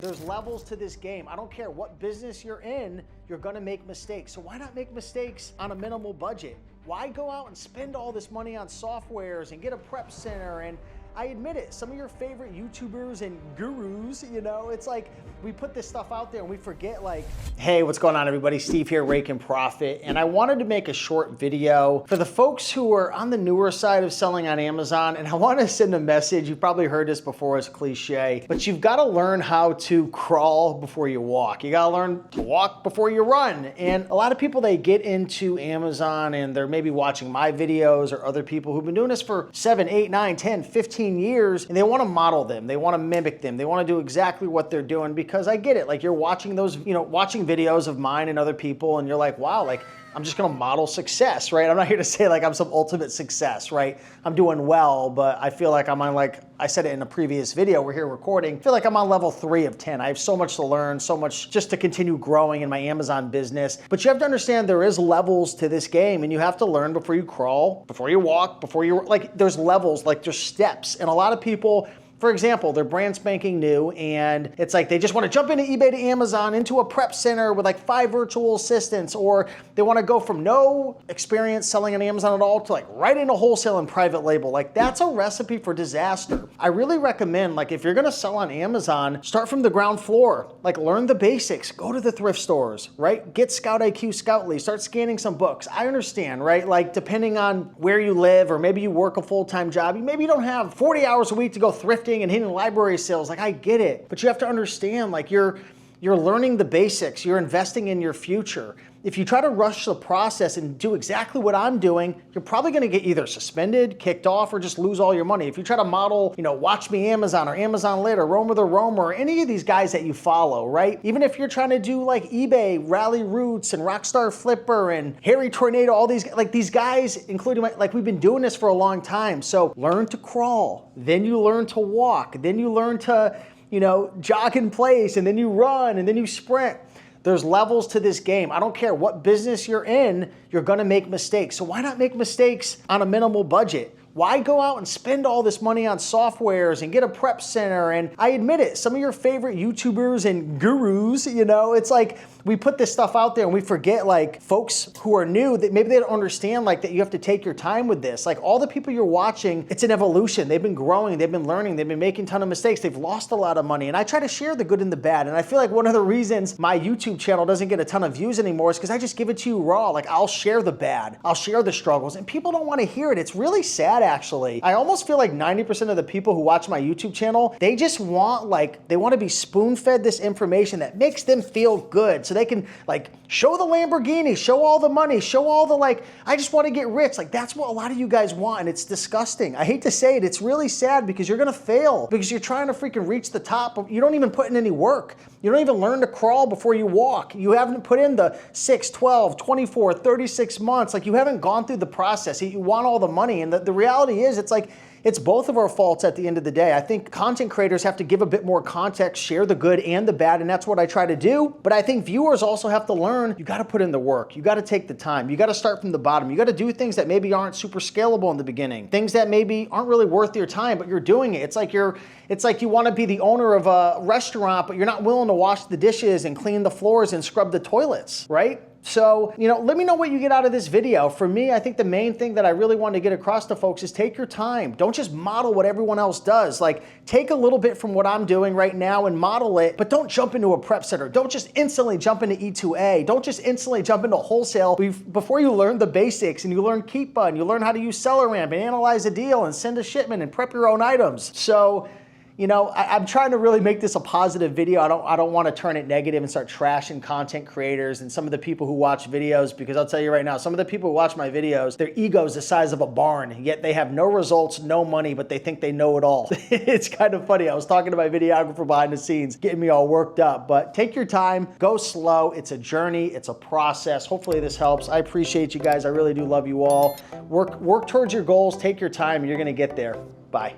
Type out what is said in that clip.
There's levels to this game. I don't care what business you're in, you're gonna make mistakes. So why not make mistakes on a minimal budget? Why go out and spend all this money on softwares and get a prep center? And I admit it, some of your favorite YouTubers and gurus, you know, it's like we put this stuff out there and we forget, like, hey, what's going on everybody? Steve here, Rake and Profit. And I wanted to make a short video for the folks who are on the newer side of selling on Amazon. And I want to send a message. You've probably heard this before, it's cliche, but you've got to learn how to crawl before you walk. You got to learn to walk before you run. And a lot of people, they get into Amazon and they're maybe watching my videos or other people who've been doing this for 7, 8, 9, 10, 15 years, and they want to model them. They want to mimic them. They want to do exactly what they're doing, because I get it. Like, you're watching those, you know, watching videos of mine and other people, and you're like, wow, like, I'm just going to model success, right? I'm not here to say like I'm some ultimate success, right? I'm doing well, but I feel like I'm on, like I said it in a previous video, we're here recording, I feel like I'm on level 3 of 10. I have so much to learn, so much just to continue growing in my Amazon business. But you have to understand there is levels to this game, and you have to learn before you crawl, before you walk, before you, like, there's levels, like there's steps. And a lot of people, for example, they're brand spanking new, and it's like they just want to jump into eBay to Amazon, into a prep center with like 5 virtual assistants, or they want to go from no experience selling on Amazon at all to like right into wholesale and private label. Like, that's a recipe for disaster. I really recommend, like, if you're going to sell on Amazon, start from the ground floor. Like, learn the basics, go to the thrift stores, right? Get Scout IQ, Scoutly, start scanning some books. I understand, right? Like, depending on where you live, or maybe you work a full-time job, maybe you don't have 40 hours a week to go thrifting and hitting library sales. Like, I get it, but you have to understand, like, you're learning the basics, you're investing in your future. If you try to rush the process and do exactly what I'm doing, you're probably going to get either suspended, kicked off, or just lose all your money. If you try to model, you know, Watch Me Amazon or Amazon Lit or Roam with a Roamer or any of these guys that you follow, right? Even if you're trying to do like eBay, Rally Roots and Rockstar Flipper and Harry Tornado, all these, like, these guys, including my, like, we've been doing this for a long time. So learn to crawl, then you learn to walk, then you learn to, you know, jog in place, and then you run, and then you sprint. There's levels to this game. I don't care what business you're in, you're gonna make mistakes. So why not make mistakes on a minimal budget? Why go out and spend all this money on softwares and get a prep center? And I admit it, some of your favorite YouTubers and gurus, you know, it's like we put this stuff out there and we forget, like, folks who are new, that maybe they don't understand, like, that you have to take your time with this. Like, all the people you're watching, it's an evolution. They've been growing, they've been learning, they've been making a ton of mistakes, they've lost a lot of money. And I try to share the good and the bad. And I feel like one of the reasons my YouTube channel doesn't get a ton of views anymore is because I just give it to you raw. Like, I'll share the bad, I'll share the struggles, and people don't want to hear it. It's really sad, actually. I almost feel like 90% of the people who watch my YouTube channel, they just want, like, they want to be spoon-fed this information that makes them feel good, so they can, like, show the Lamborghini, show all the money, show all the, like, I just want to get rich. Like, that's what a lot of you guys want, and it's disgusting. I hate to say it, it's really sad, because you're gonna fail, because you're trying to freaking reach the top, but you don't even put in any work. You don't even learn to crawl before you walk. You haven't put in the 6, 12, 24, 36 months. Like, you haven't gone through the process. You want all the money, and the reality is, it's like, it's both of our faults at the end of the day. I think content creators have to give a bit more context, share the good and the bad, and that's what I try to do. But I think viewers also have to learn, you gotta put in the work, you gotta take the time, you gotta start from the bottom, you gotta do things that maybe aren't super scalable in the beginning, things that maybe aren't really worth your time, but you're doing it. It's like you wanna be the owner of a restaurant, but you're not willing to wash the dishes and clean the floors and scrub the toilets, right? So, you know, let me know what you get out of this video. For me, I think the main thing that I really want to get across to folks is take your time. Don't just model what everyone else does. Like, take a little bit from what I'm doing right now and model it, but don't jump into a prep center. Don't just instantly jump into E2A. Don't just instantly jump into wholesale before you learn the basics and you learn Keepa and you learn how to use SellerAmp and analyze a deal and send a shipment and prep your own items. So, you know, I'm trying to really make this a positive video. I don't want to turn it negative and start trashing content creators and some of the people who watch videos, because I'll tell you right now, some of the people who watch my videos, their ego is the size of a barn, yet they have no results, no money, but they think they know it all. It's kind of funny. I was talking to my videographer behind the scenes, getting me all worked up, but take your time, go slow. It's a journey, it's a process. Hopefully this helps. I appreciate you guys. I really do love you all. Work towards your goals, take your time, and you're going to get there. Bye.